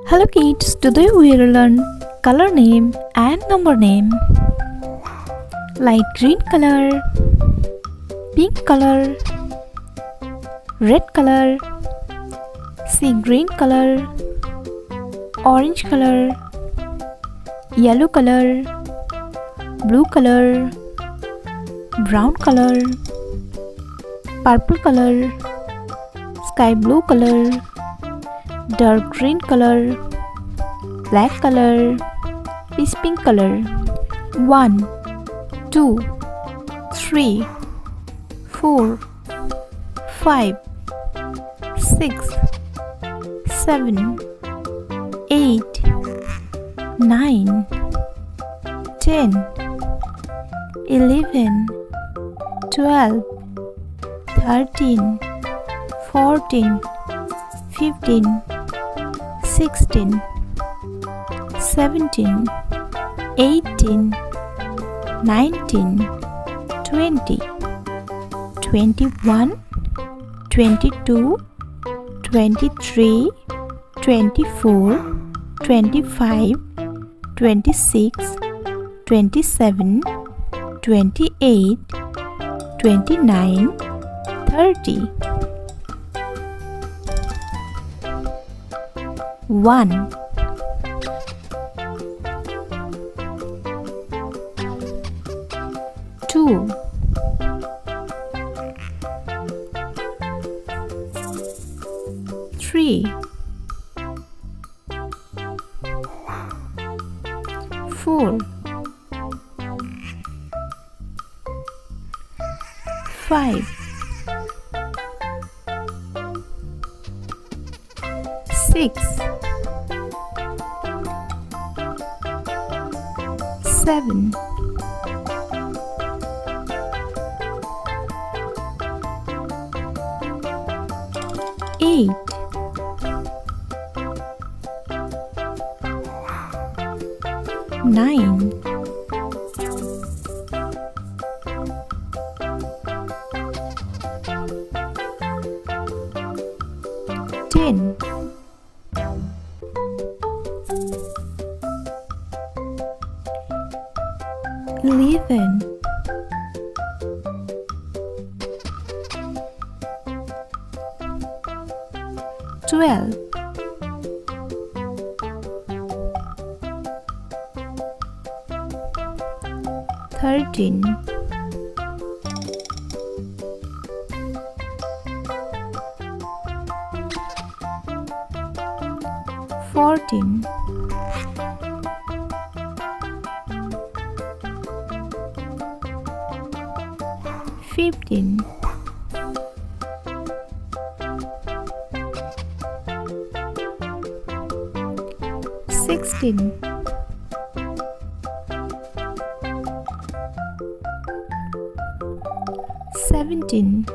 Hello kids, today we will learn color name and number name. Light green color, pink color, red color, sea green color, orange color, yellow color, blue color, brown color, purple color, sky blue color, dark green color, black color, peach pink color. 1, 2, 3, 4, 5, 6, 7, 8, 9, 10, 11, 12, 13, 14, 15, 16, 17, 18, 19, 20, 21, 22, 23, 24, 25, 26, 27, 28, 29, 30. 1, 2, 3, 4, 5, 6, 7, 8, 9, 10, 11, 12, 13, 14, 15, 16, 17,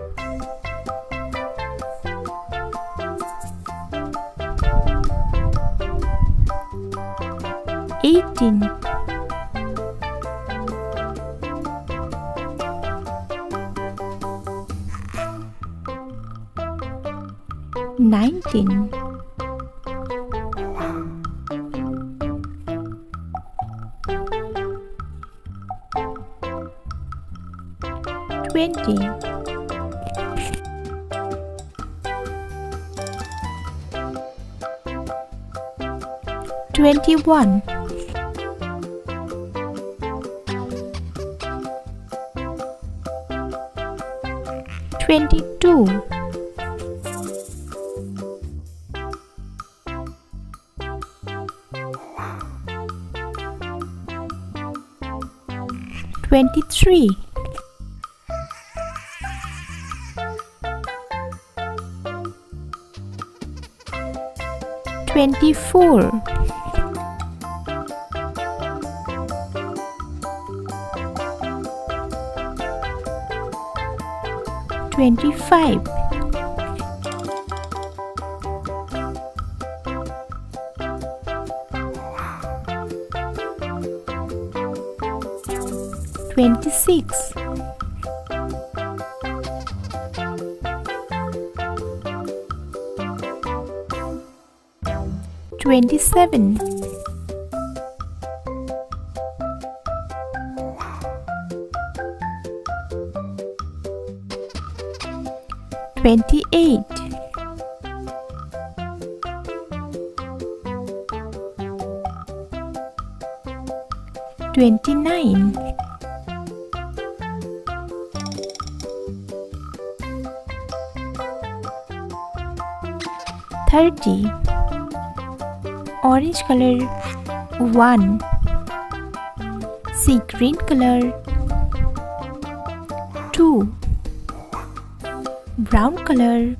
18, 19, 20, 21, 22, 23, 24, 25, 26, 27, 27, 28, 29, 30, orange color 1, sea green color 2, brown color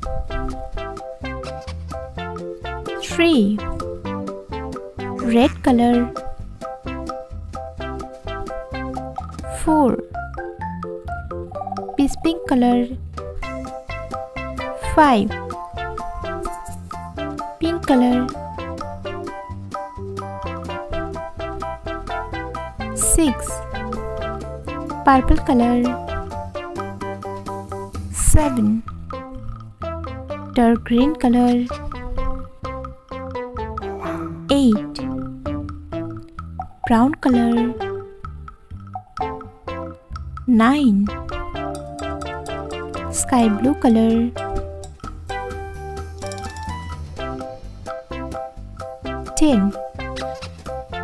3, red color 4, peach pink color 5, pink color 6, purple color 7, dark green color 8, brown color 9, sky blue color 10,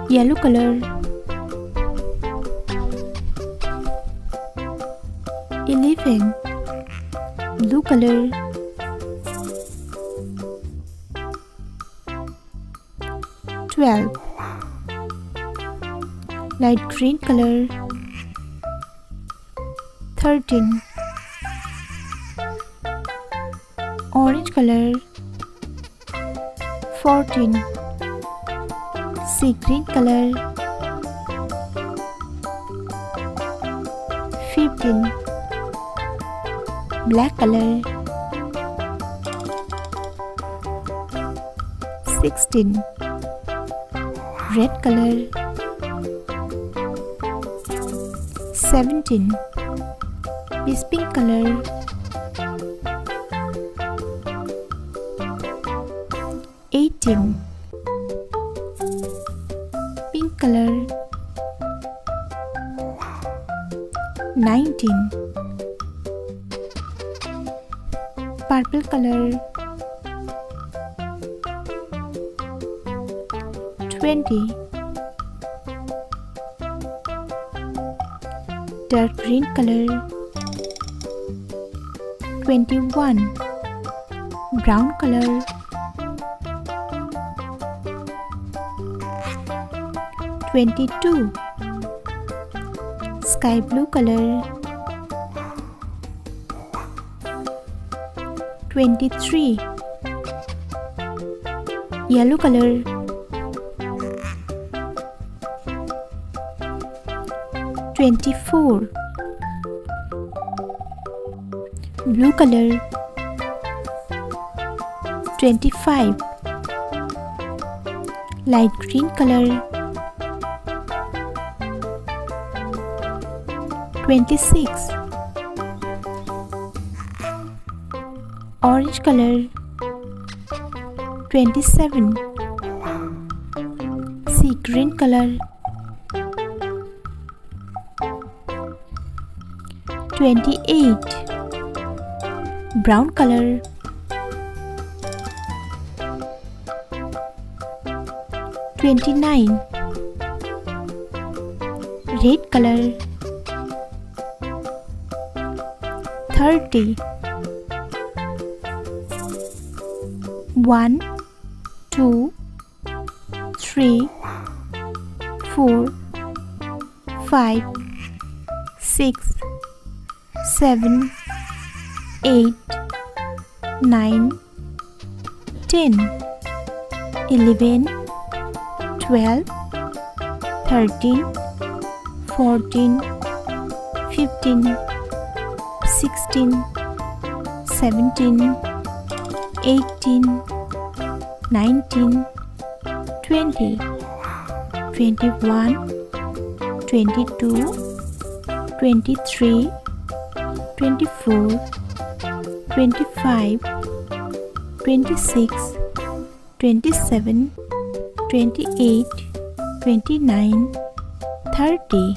yellow color 11, blue color 12, light green color 13, orange color 14, sea green color 15, black color 16, red color 17, peach pink color 18, pink color 19, purple color 20, dark green color 21, brown color 22, sky blue color 23, yellow color 24, blue color 25, light green color 26, orange color 27, sea green color 28, brown color 29, red color 30, 1, 2, 3, 4, 5, 6, 7, 8, 9, 10, 11, 12, 13, 14, 15, 16, 17, 18, 19, 20, 21, 22, 23, 24, 25, 26, 27, 28, 29, 30.